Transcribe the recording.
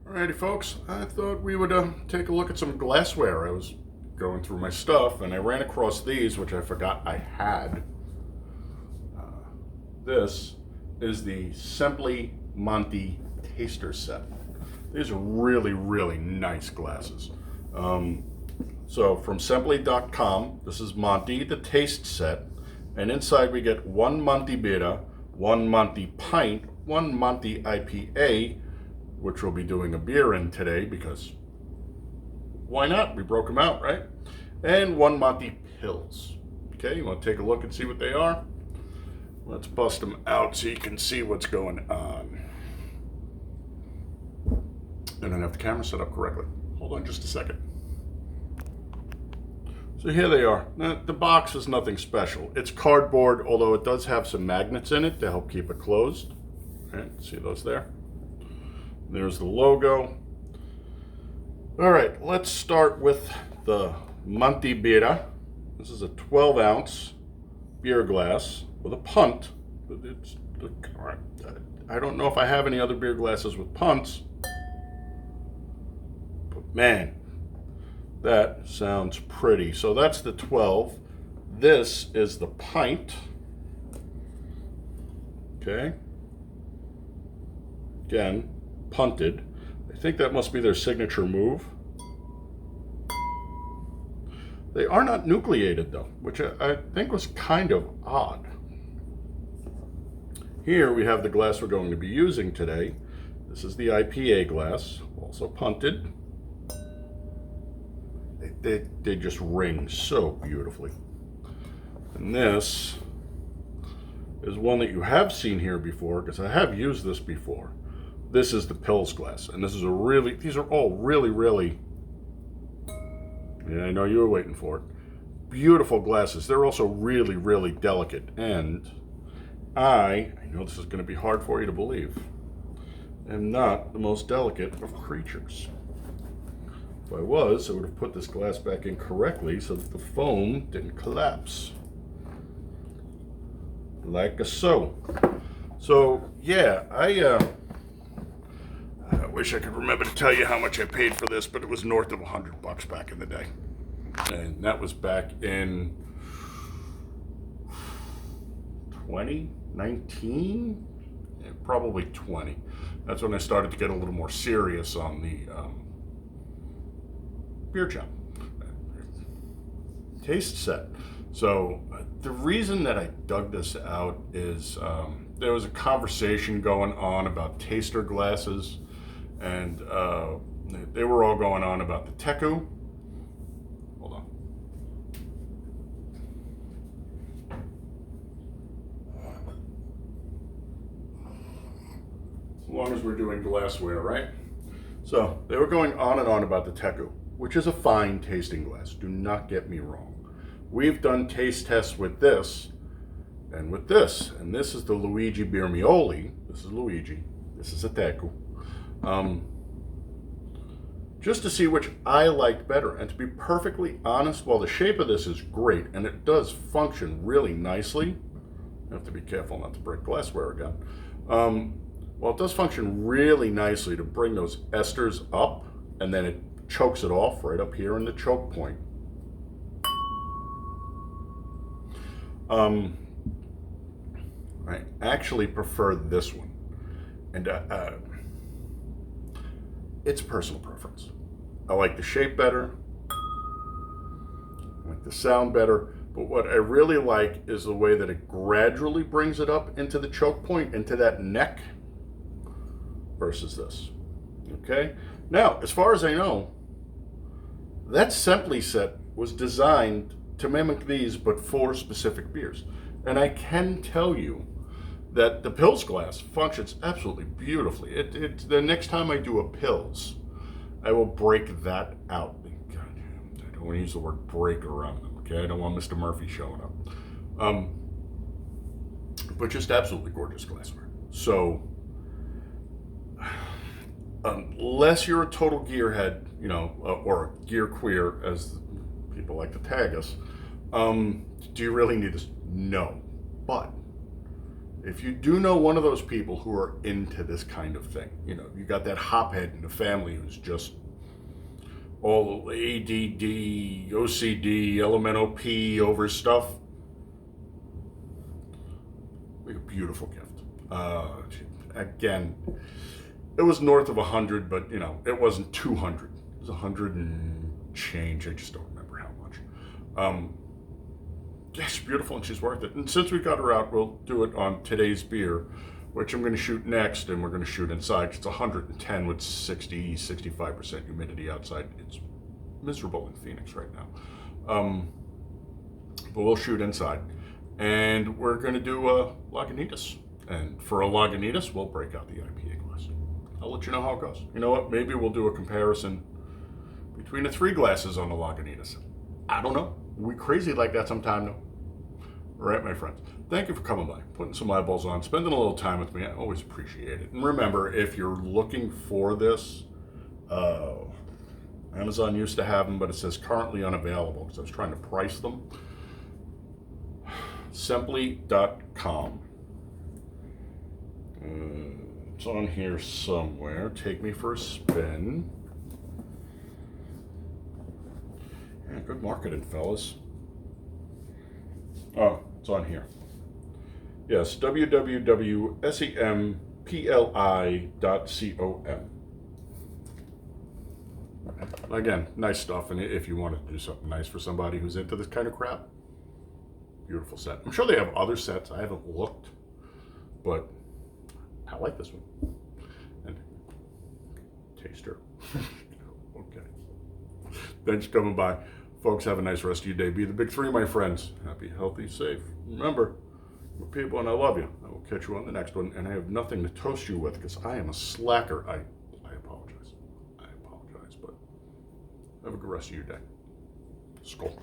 Alrighty, folks, I thought we would take a look at some glassware. I was going through my stuff and I ran across these, which I forgot I had. This is the Sempli-Monti taster set. These are really, really nice glasses. So from Sempli.com, this is Monti, the taste set. And inside we get one Monti Beta, one Monti Pint, one Monti IPA, which we'll be doing a beer in today because why not? We broke them out, right? And one Monti Pills. Okay, you want to take a look and see what they are? Let's bust them out so you can see what's going on. I don't have the camera set up correctly. Hold on just a second. So here they are. Now, the box is nothing special. It's cardboard, although it does have some magnets in it to help keep it closed. All right, see those there? There's the logo. All right, let's start with the Monti Beta. This is a 12-ounce beer glass with a punt. I don't know if I have any other beer glasses with punts, but man, that sounds pretty. So that's the 12. This is the pint. Okay. Again, punted. I think that must be their signature move. They are not nucleated though, which I think was kind of odd. Here we have the glass we're going to be using today. This is the IPA glass, also punted. They just ring so beautifully. And this is one that you have seen here before because I have used this before. This is the Pills glass, and this is these are all really, yeah, I know you were waiting for it. Beautiful glasses. They're also really delicate, and I know this is going to be hard for you to believe, am not the most delicate of creatures. If I was, I would have put this glass back in correctly so that the foam didn't collapse. Like so. So, yeah, I wish I could remember to tell you how much I paid for this, but it was north of $100 back in the day. And that was back in 2019? Yeah, probably 20. That's when I started to get a little more serious on the beer jam. Taste set. So the reason that I dug this out is there was a conversation going on about taster glasses, and they were all going on about the Teku. Hold on. As long as we're doing glassware, right? So they were going on and on about the Teku, which is a fine tasting glass. Do not get me wrong. We've done taste tests with this and with this, and this is the Luigi Bormiloi. This is Luigi. This is a Teku. Just to see which I liked better. And to be perfectly honest, while the shape of this is great and it does function really nicely, I have to be careful not to break glassware again. While it does function really nicely to bring those esters up, and then it chokes it off right up here in the choke point. I actually prefer this one, and it's personal preference. I like the shape better, I like the sound better, but what I really like is the way that it gradually brings it up into the choke point, into that neck, versus this. Okay? Now, as far as I know, that Sempli set was designed to mimic these, but for specific beers. And I can tell you that the Pills glass functions absolutely beautifully. The next time I do a Pills, I will break that out. God, I don't want to use the word break around them, okay? I don't want Mr. Murphy showing up. But just absolutely gorgeous glassware. So, unless you're a total gearhead, or a gear queer, as people like to tag us, do you really need this? No. But if you do know one of those people who are into this kind of thing, you know, you got that hophead in the family who's just all ADD, OCD, LMNOP over stuff, like a beautiful gift. Again, it was north of 100, but you know, it wasn't 200. It was 100 and change. I just don't remember how much. Yeah, she's beautiful and she's worth it. And since we got her out, we'll do it on today's beer, which I'm going to shoot next, and we're going to shoot inside. It's 110 with 65% humidity outside. It's miserable in Phoenix right now. But we'll shoot inside. And we're going to do a Lagunitas. And for a Lagunitas, we'll break out the IPA glass. I'll let you know how it goes. You know what? Maybe we'll do a comparison between the 3 glasses on the Lagunitas. I don't know. We crazy like that sometime, though. All right, my friends. Thank you for coming by, putting some eyeballs on, spending a little time with me. I always appreciate it. And remember, if you're looking for this, Amazon used to have them, but it says currently unavailable because I was trying to price them. Sempli.com. It's on here somewhere. Take me for a spin. Yeah, good marketing, fellas. Oh, it's on here. Yes, www.sempli.com. Again, nice stuff. And if you wanted to do something nice for somebody who's into this kind of crap, beautiful set. I'm sure they have other sets. I haven't looked, but I like this one. And taster. Okay. Thanks for coming by. Folks, have a nice rest of your day. Be the big 3, my friends. Happy, healthy, safe. Remember, we're people and I love you. I will catch you on the next one. And I have nothing to toast you with because I am a slacker. I apologize. But have a good rest of your day. Skol.